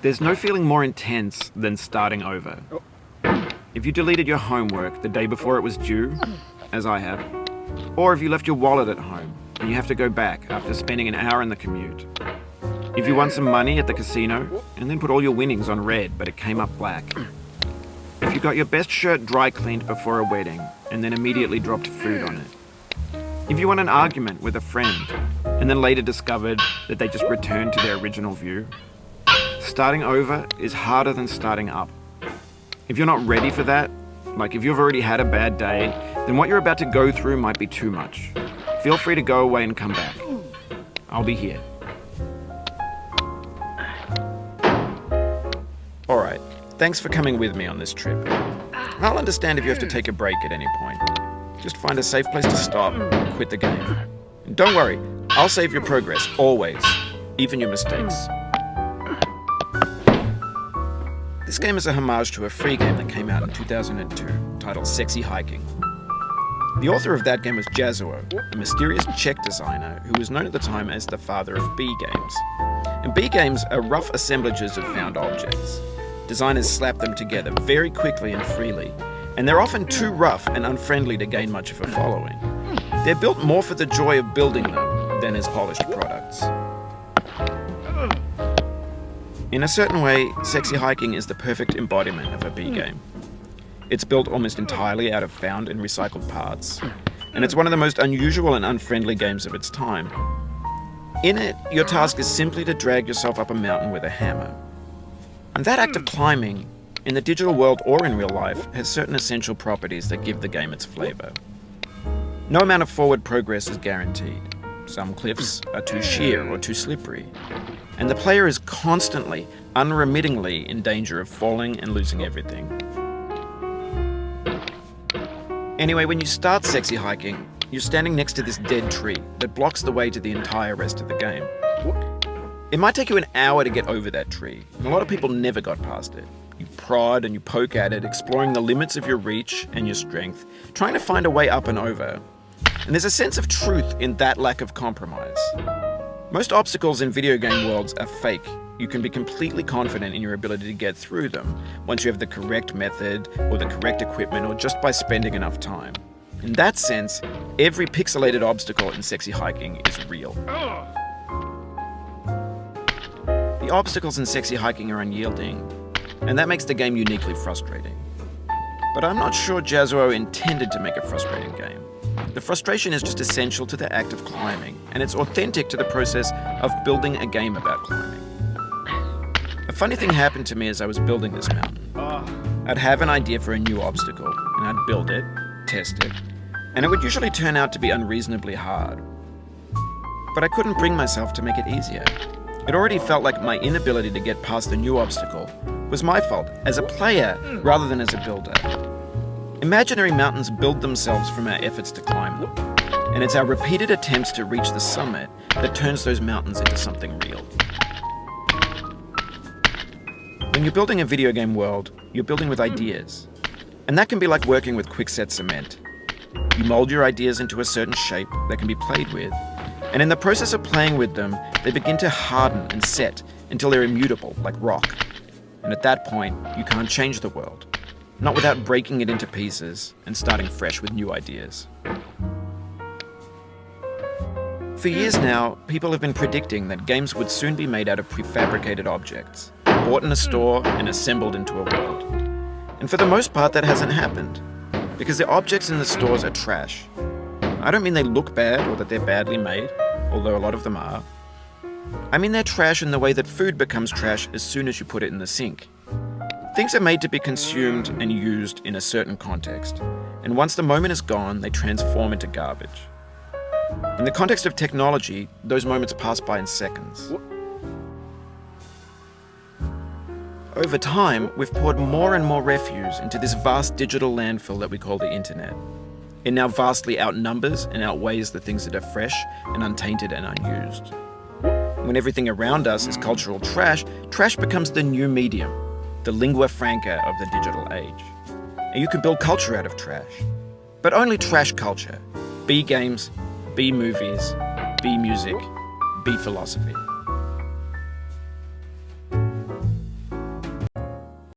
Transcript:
There's no feeling more intense than starting over. If you deleted your homework the day before it was due, as I have, or if you left your wallet at home and you have to go back after spending an hour in the commute. If you won some money at the casino and then put all your winnings on red but it came up black. If you got your best shirt dry cleaned before a wedding and then immediately dropped food on it. If you won an argument with a friend and then later discovered that they just returned to their original view. Starting over is harder than starting up. If you're not ready for that, like if you've already had a bad day, then what you're about to go through might be too much. Feel free to go away and come back. I'll be here. Alright, thanks for coming with me on this trip. I'll understand if you have to take a break at any point. Just find a safe place to stop and quit the game. And don't worry, I'll save your progress, always, even your mistakes. This game is a homage to a free game that came out in 2002, titled Sexy Hiking. The author of that game was Jazuo, a mysterious Czech designer who was known at the time as the father of B games. And B games are rough assemblages of found objects. Designers slap them together very quickly and freely, and they're often too rough and unfriendly to gain much of a following. They're built more for the joy of building them than as polished products. In a certain way, Sexy Hiking is the perfect embodiment of a B game. It's built almost entirely out of found and recycled parts, and it's one of the most unusual and unfriendly games of its time. In it, your task is simply to drag yourself up a mountain with a hammer. And that act of climbing, in the digital world or in real life, has certain essential properties that give the game its flavor. No amount of forward progress is guaranteed. Some cliffs are too sheer or too slippery, and the player is constantly, unremittingly in danger of falling and losing everything. Anyway, when you start Sexy Hiking, you're standing next to this dead tree that blocks the way to the entire rest of the game. It might take you an hour to get over that tree, and a lot of people never got past it. You prod and you poke at it, exploring the limits of your reach and your strength, trying to find a way up and over. And there's a sense of truth in that lack of compromise. Most obstacles in video game worlds are fake. You can be completely confident in your ability to get through them once you have the correct method or the correct equipment or just by spending enough time. In that sense, every pixelated obstacle in Sexy Hiking is real. The obstacles in Sexy Hiking are unyielding, and that makes the game uniquely frustrating. But I'm not sure Jazuo intended to make a frustrating game. The frustration is just essential to the act of climbing, and it's authentic to the process of building a game about climbing. A funny thing happened to me as I was building this mountain. I'd have an idea for a new obstacle, and I'd build it, test it, and it would usually turn out to be unreasonably hard. But I couldn't bring myself to make it easier. It already felt like my inability to get past the new obstacle was my fault as a player rather than as a builder. Imaginary mountains build themselves from our efforts to climb them, and it's our repeated attempts to reach the summit that turns those mountains into something real. When you're building a video game world, you're building with ideas, and that can be like working with quickset cement. You mold your ideas into a certain shape that can be played with, and in the process of playing with them, they begin to harden and set until they're immutable, like rock. And at that point, you can't change the world. Not without breaking it into pieces and starting fresh with new ideas. For years now, people have been predicting that games would soon be made out of prefabricated objects, bought in a store and assembled into a world. And for the most part, that hasn't happened, because the objects in the stores are trash. I don't mean they look bad or that they're badly made, although a lot of them are. I mean they're trash in the way that food becomes trash as soon as you put it in the sink. Things are made to be consumed and used in a certain context, and once the moment is gone, they transform into garbage. In the context of technology, those moments pass by in seconds. Over time, we've poured more and more refuse into this vast digital landfill that we call the internet. It now vastly outnumbers and outweighs the things that are fresh and untainted and unused. When everything around us is cultural trash, trash becomes the new medium, the lingua franca of the digital age. And you can build culture out of trash. But only trash culture. B games, B movies, B music, B philosophy.